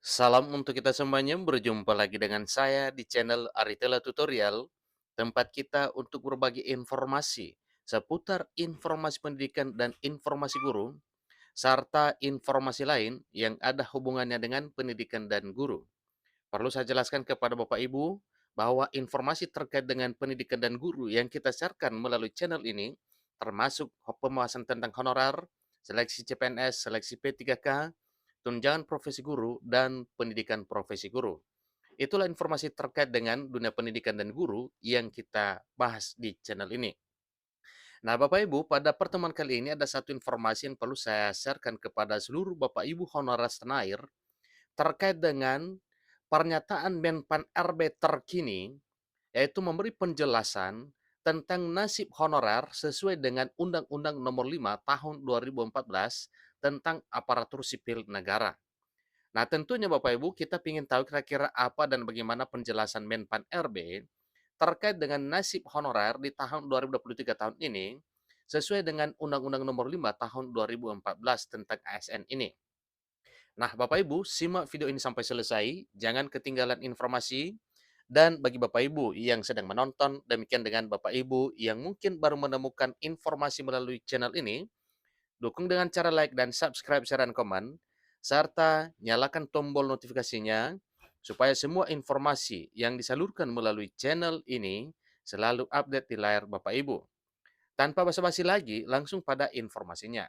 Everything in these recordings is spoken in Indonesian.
Salam untuk kita semuanya, berjumpa lagi dengan saya di channel Aritela Tutorial, tempat kita untuk berbagi informasi seputar informasi pendidikan dan informasi guru, serta informasi lain yang ada hubungannya dengan pendidikan dan guru. Perlu saya jelaskan kepada Bapak Ibu bahwa informasi terkait dengan pendidikan dan guru yang kita siarkan melalui channel ini, termasuk pembahasan tentang honorer, seleksi CPNS, seleksi P3K, tunjangan profesi guru, dan pendidikan profesi guru. Itulah informasi terkait dengan dunia pendidikan dan guru yang kita bahas di channel ini. Nah, Bapak Ibu, pada pertemuan kali ini ada satu informasi yang perlu saya sharekan kepada seluruh Bapak Ibu honorer tanah air terkait dengan pernyataan Menpan RB terkini, yaitu memberi penjelasan tentang nasib honorer sesuai dengan Undang-Undang Nomor 5 Tahun 2014 tentang aparatur sipil negara. Nah, tentunya Bapak Ibu, kita ingin tahu kira-kira apa dan bagaimana penjelasan Menpan RB terkait dengan nasib honorer di tahun 2023 tahun ini sesuai dengan Undang-Undang Nomor 5 Tahun 2014 tentang ASN ini. Nah, Bapak Ibu, simak video ini sampai selesai, jangan ketinggalan informasi. Dan bagi Bapak Ibu yang sedang menonton, demikian dengan Bapak Ibu yang mungkin baru menemukan informasi melalui channel ini, dukung dengan cara like dan subscribe, share, dan komen, serta nyalakan tombol notifikasinya supaya semua informasi yang disalurkan melalui channel ini selalu update di layar Bapak Ibu. Tanpa basa-basi lagi, langsung pada informasinya.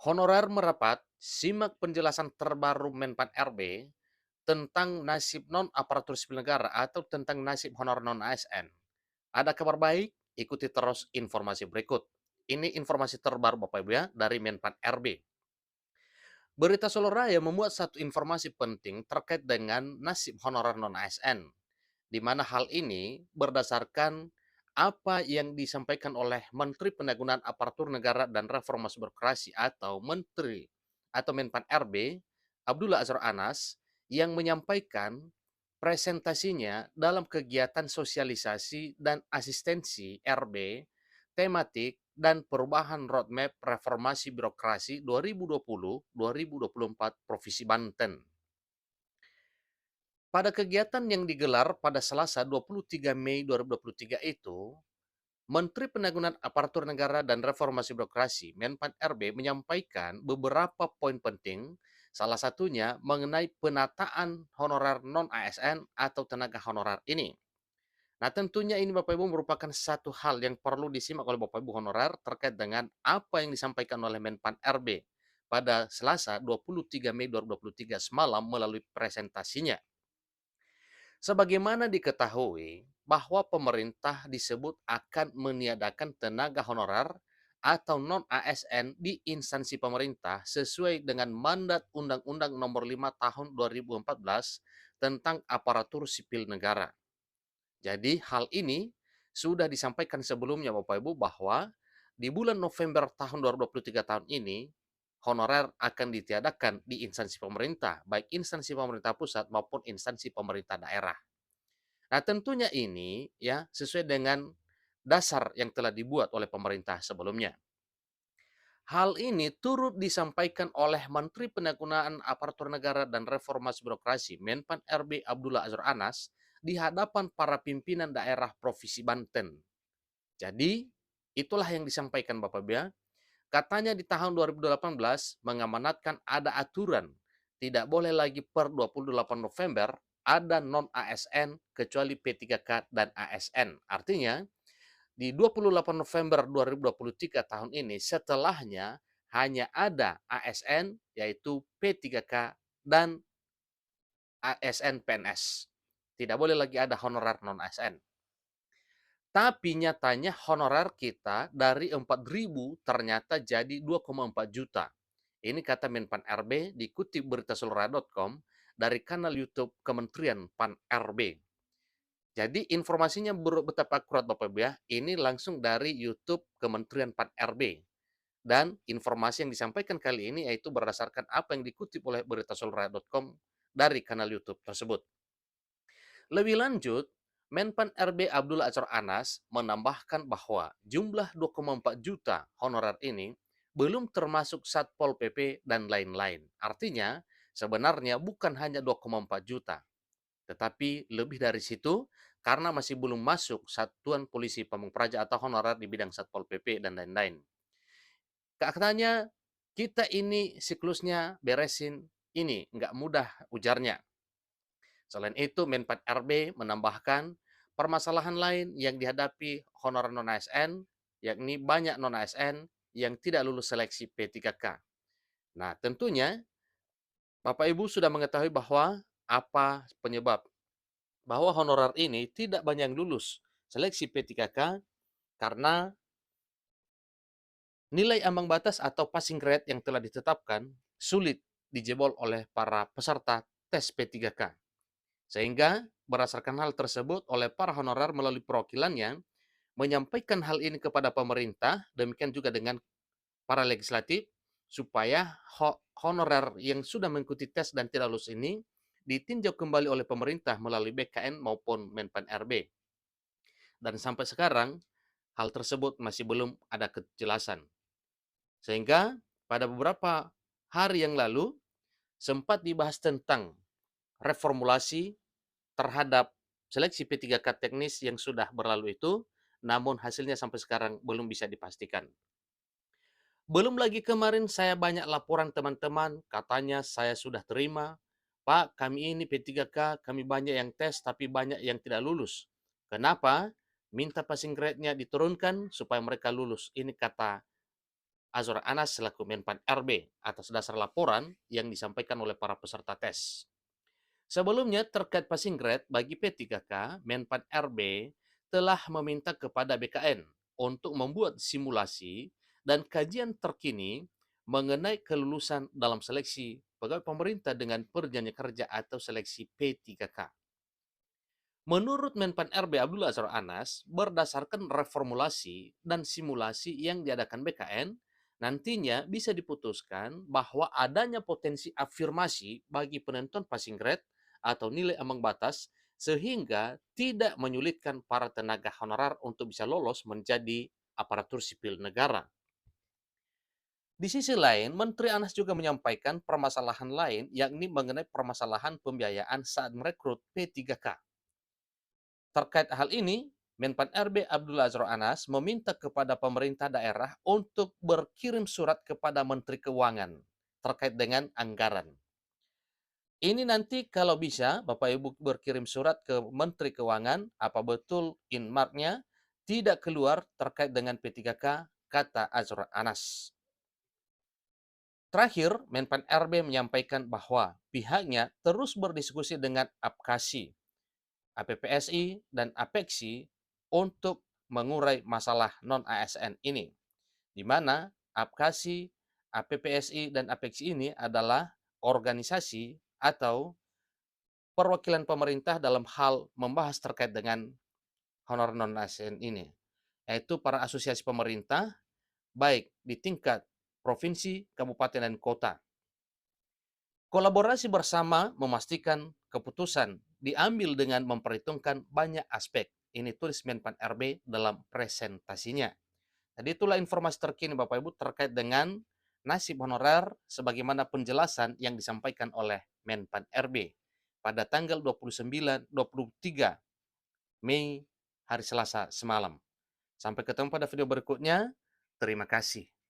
Honorer merapat, simak penjelasan terbaru Menpan RB tentang nasib non-aparatur sipil negara atau tentang nasib honor non-ASN. Ada kabar baik? Ikuti terus informasi berikut. Ini informasi terbaru Bapak Ibu ya dari Menpan RB. Berita Solo Raya memuat satu informasi penting terkait dengan nasib honorer non-ASN, di mana hal ini berdasarkan apa yang disampaikan oleh Menteri Pendayagunaan Aparatur Negara dan Reformasi Birokrasi atau Menteri atau Menpan RB, Abdullah Azwar Anas, yang menyampaikan presentasinya dalam kegiatan sosialisasi dan asistensi RB, tematik, dan perubahan roadmap reformasi birokrasi 2020-2024 Provinsi Banten. Pada kegiatan yang digelar pada Selasa 23 Mei 2023 itu, Menteri Pendayagunaan Aparatur Negara dan Reformasi Birokrasi Menpan RB menyampaikan beberapa poin penting, salah satunya mengenai penataan honorer non-ASN atau tenaga honorer ini. Nah, tentunya ini Bapak Ibu merupakan satu hal yang perlu disimak oleh Bapak Ibu honorer terkait dengan apa yang disampaikan oleh Menpan RB pada Selasa 23 Mei 2023 semalam melalui presentasinya. Sebagaimana diketahui bahwa pemerintah disebut akan meniadakan tenaga honorer atau non-ASN di instansi pemerintah sesuai dengan mandat Undang-Undang Nomor 5 Tahun 2014 tentang aparatur sipil negara. Jadi hal ini sudah disampaikan sebelumnya Bapak Ibu bahwa di bulan November tahun 2023 tahun ini honorer akan ditiadakan di instansi pemerintah, baik instansi pemerintah pusat maupun instansi pemerintah daerah. Nah, tentunya ini ya sesuai dengan dasar yang telah dibuat oleh pemerintah sebelumnya. Hal ini turut disampaikan oleh Menteri Pendayagunaan Aparatur Negara dan Reformasi Birokrasi Menpan RB Abdullah Azwar Anas di hadapan para pimpinan daerah Provinsi Banten. Jadi, itulah yang disampaikan Bapak Ibu ya. Katanya di tahun 2018 mengamanatkan ada aturan tidak boleh lagi per 28 November ada non-ASN kecuali P3K dan ASN. Artinya di 28 November 2023 tahun ini setelahnya hanya ada ASN yaitu P3K dan ASN PNS. Tidak boleh lagi ada honorer non-ASN. Tapi nyatanya honorer kita dari 4.000 ternyata jadi 2,4 juta. Ini kata Menpan RB dikutip berita seluruh.com dari kanal YouTube Kementerian Pan RB. Jadi informasinya betapa akurat Bapak Ibu ya. Ini langsung dari YouTube Kementerian Pan RB. Dan informasi yang disampaikan kali ini yaitu berdasarkan apa yang dikutip oleh berita seluruh.com dari kanal YouTube tersebut. Lebih lanjut, Menpan RB Abdullah Azwar Anas menambahkan bahwa jumlah 2,4 juta honorer ini belum termasuk Satpol PP dan lain-lain. Artinya, Sebenarnya bukan hanya 2,4 juta, tetapi lebih dari situ karena masih belum masuk Satuan Polisi Pamung Praja atau honorer di bidang Satpol PP dan lain-lain. Katanya, kita ini siklusnya beresin ini, nggak mudah, ujarnya. Selain itu, Menpan RB menambahkan permasalahan lain yang dihadapi honorer non-ASN, yakni banyak non-ASN yang tidak lulus seleksi P3K. Nah, tentunya Bapak Ibu sudah mengetahui bahwa apa penyebab bahwa honorer ini tidak banyak yang lulus seleksi P3K karena nilai ambang batas atau passing grade yang telah ditetapkan sulit dijebol oleh para peserta tes P3K. Sehingga berdasarkan hal tersebut oleh para honorer melalui perwakilannya menyampaikan hal ini kepada pemerintah, demikian juga dengan para legislatif, supaya honorer yang sudah mengikuti tes dan tidak lulus ini ditinjau kembali oleh pemerintah melalui BKN maupun Menpan RB. Dan sampai sekarang, hal tersebut masih belum ada kejelasan. Sehingga pada beberapa hari yang lalu sempat dibahas tentang reformulasi terhadap seleksi P3K teknis yang sudah berlalu itu, namun hasilnya sampai sekarang belum bisa dipastikan. Belum lagi kemarin saya banyak laporan teman-teman, katanya saya sudah terima, Pak, kami ini P3K, kami banyak yang tes tapi banyak yang tidak lulus. Kenapa? Minta passing grade-nya diturunkan supaya mereka lulus. Ini kata Azwar Anas selaku Menpan RB atas dasar laporan yang disampaikan oleh para peserta tes. Sebelumnya terkait passing grade bagi P3K, Menpan RB telah meminta kepada BKN untuk membuat simulasi dan kajian terkini mengenai kelulusan dalam seleksi pegawai pemerintah dengan perjanjian kerja atau seleksi P3K. Menurut Menpan RB Abdullah Azhar Anas, berdasarkan reformulasi dan simulasi yang diadakan BKN, nantinya bisa diputuskan bahwa adanya potensi afirmasi bagi penentuan passing grade atau nilai ambang batas sehingga tidak menyulitkan para tenaga honorer untuk bisa lolos menjadi aparatur sipil negara. Di sisi lain, Menteri Anas juga menyampaikan permasalahan lain yakni mengenai permasalahan pembiayaan saat merekrut P3K. Terkait hal ini, Menpan RB Abdullah Azhar Anas meminta kepada pemerintah daerah untuk berkirim surat kepada Menteri Keuangan terkait dengan anggaran. Ini nanti kalau bisa Bapak Ibu berkirim surat ke Menteri Keuangan, apa betul inmarknya tidak keluar terkait dengan P3K, kata Azhar Anas. Terakhir, Menpan RB menyampaikan bahwa pihaknya terus berdiskusi dengan APKASI, APPSI, dan APEKSI untuk mengurai masalah non-ASN ini, di mana APKASI, APPSI, dan APEKSI ini adalah organisasi atau perwakilan pemerintah dalam hal membahas terkait dengan honor non-ASN ini, yaitu para asosiasi pemerintah, baik di tingkat provinsi, kabupaten, dan kota. Kolaborasi bersama memastikan keputusan diambil dengan memperhitungkan banyak aspek. Ini tulis Menpan RB dalam presentasinya. Jadi itulah informasi terkini Bapak Ibu terkait dengan nasib honorer sebagaimana penjelasan yang disampaikan oleh Menpan RB pada tanggal 23 Mei hari Selasa semalam. Sampai ketemu pada video berikutnya. Terima kasih.